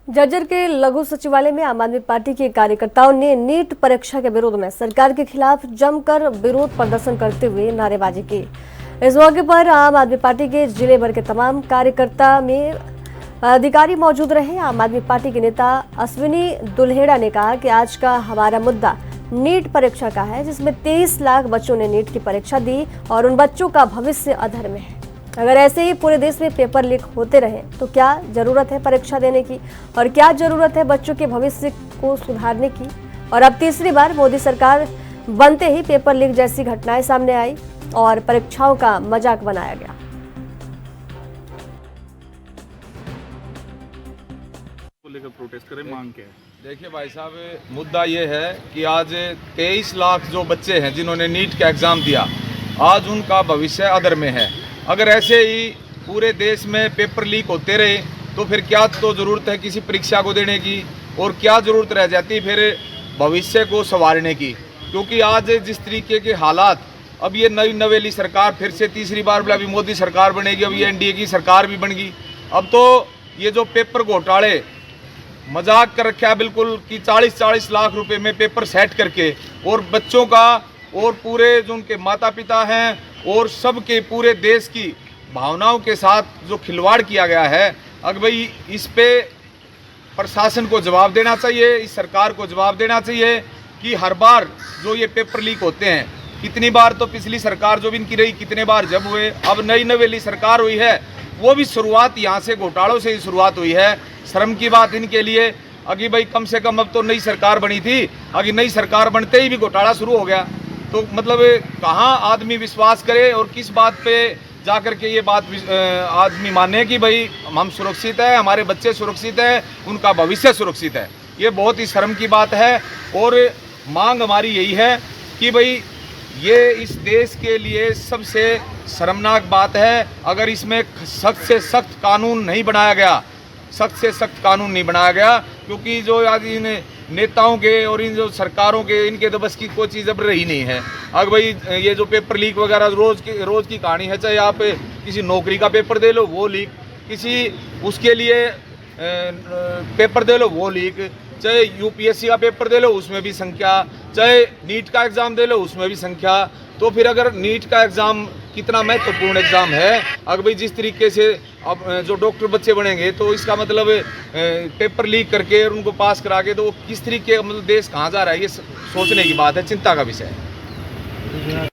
जर्जर के लघु सचिवालय में आम आदमी पार्टी के कार्यकर्ताओं ने नीट परीक्षा के विरोध में सरकार के खिलाफ जमकर विरोध प्रदर्शन करते हुए नारेबाजी की। इस मौके पर आम आदमी पार्टी के जिले भर के तमाम कार्यकर्ता में अधिकारी मौजूद रहे। आम आदमी पार्टी के नेता अश्विनी दुल्हेड़ा ने कहा कि आज का हमारा मुद्दा नीट परीक्षा का है, जिसमें 23 लाख बच्चों ने नीट की परीक्षा दी और उन बच्चों का भविष्य अधर में है। अगर ऐसे ही पूरे देश में पेपर लीक होते रहे तो क्या जरूरत है परीक्षा देने की और क्या जरूरत है बच्चों के भविष्य को सुधारने की। और अब तीसरी बार मोदी सरकार बनते ही पेपर लीक जैसी घटनाएं सामने आई और परीक्षाओं का मजाक बनाया गया। लेकर प्रोटेस्ट करें, मांग क्या है? देखिए भाई साहब, मुद्दा ये है कि आज 23 लाख जो बच्चे हैं जिन्होंने नीट का एग्ज़ाम दिया, आज उनका भविष्य अधर में है। अगर ऐसे ही पूरे देश में पेपर लीक होते रहे तो फिर क्या तो ज़रूरत है किसी परीक्षा को देने की, और क्या ज़रूरत रह जाती फिर भविष्य को संवारने की। क्योंकि आज जिस तरीके के हालात, अब ये नई नवेली सरकार फिर से तीसरी बार अभी मोदी सरकार बनेगी, अब ये एनडीए की सरकार भी बन गई। अब तो ये जो पेपर घोटाले मजाक कर रखा है बिल्कुल कि 40-40 लाख रुपए में पेपर सेट करके और बच्चों का और पूरे जो उनके माता पिता हैं और सबके पूरे देश की भावनाओं के साथ जो खिलवाड़ किया गया है, अगर भाई इस पे प्रशासन को जवाब देना चाहिए, इस सरकार को जवाब देना चाहिए कि हर बार जो ये पेपर लीक होते हैं, कितनी बार तो पिछली सरकार जो भी इनकी रही, कितने बार जब हुए, अब नई नवेली सरकार हुई है, वो भी शुरुआत यहाँ से घोटालों से ही शुरुआत हुई है। शर्म की बात इनके लिए। अभी भाई कम से कम अब तो नई सरकार बनी थी, अभी नई सरकार बनते ही भी घोटाला शुरू हो गया, तो मतलब कहाँ आदमी विश्वास करे और किस बात पे जाकर के ये बात आदमी माने कि भाई हम सुरक्षित है, हमारे बच्चे सुरक्षित है, उनका भविष्य सुरक्षित है। ये बहुत ही शर्म की बात है। और मांग हमारी यही है कि भाई ये इस देश के लिए सबसे शर्मनाक बात है। अगर इसमें सख्त से सख्त कानून नहीं बनाया गया, सख्त से सख्त कानून नहीं बनाया गया, क्योंकि जो आज इन नेताओं के और इन जो सरकारों के, इनके तो बस की कोई चीज़ अब रही नहीं है। अगर भाई ये जो पेपर लीक वगैरह रोज़ की कहानी है, चाहे आप किसी नौकरी का पेपर दे लो वो लीक, किसी उसके लिए पेपर दे लो वो लीक, चाहे यूपीएससी का पेपर दे लो उसमें भी संख्या, चाहे नीट का एग्ज़ाम दे लो उसमें भी संख्या। तो फिर अगर नीट का एग्ज़ाम कितना महत्वपूर्ण एग्ज़ाम है, अगर भाई जिस तरीके से अब जो डॉक्टर बच्चे बनेंगे तो इसका मतलब पेपर लीक करके और उनको पास करा के, तो किस तरीके मतलब देश कहाँ जा रहा है, ये सोचने की बात है, चिंता का विषय है।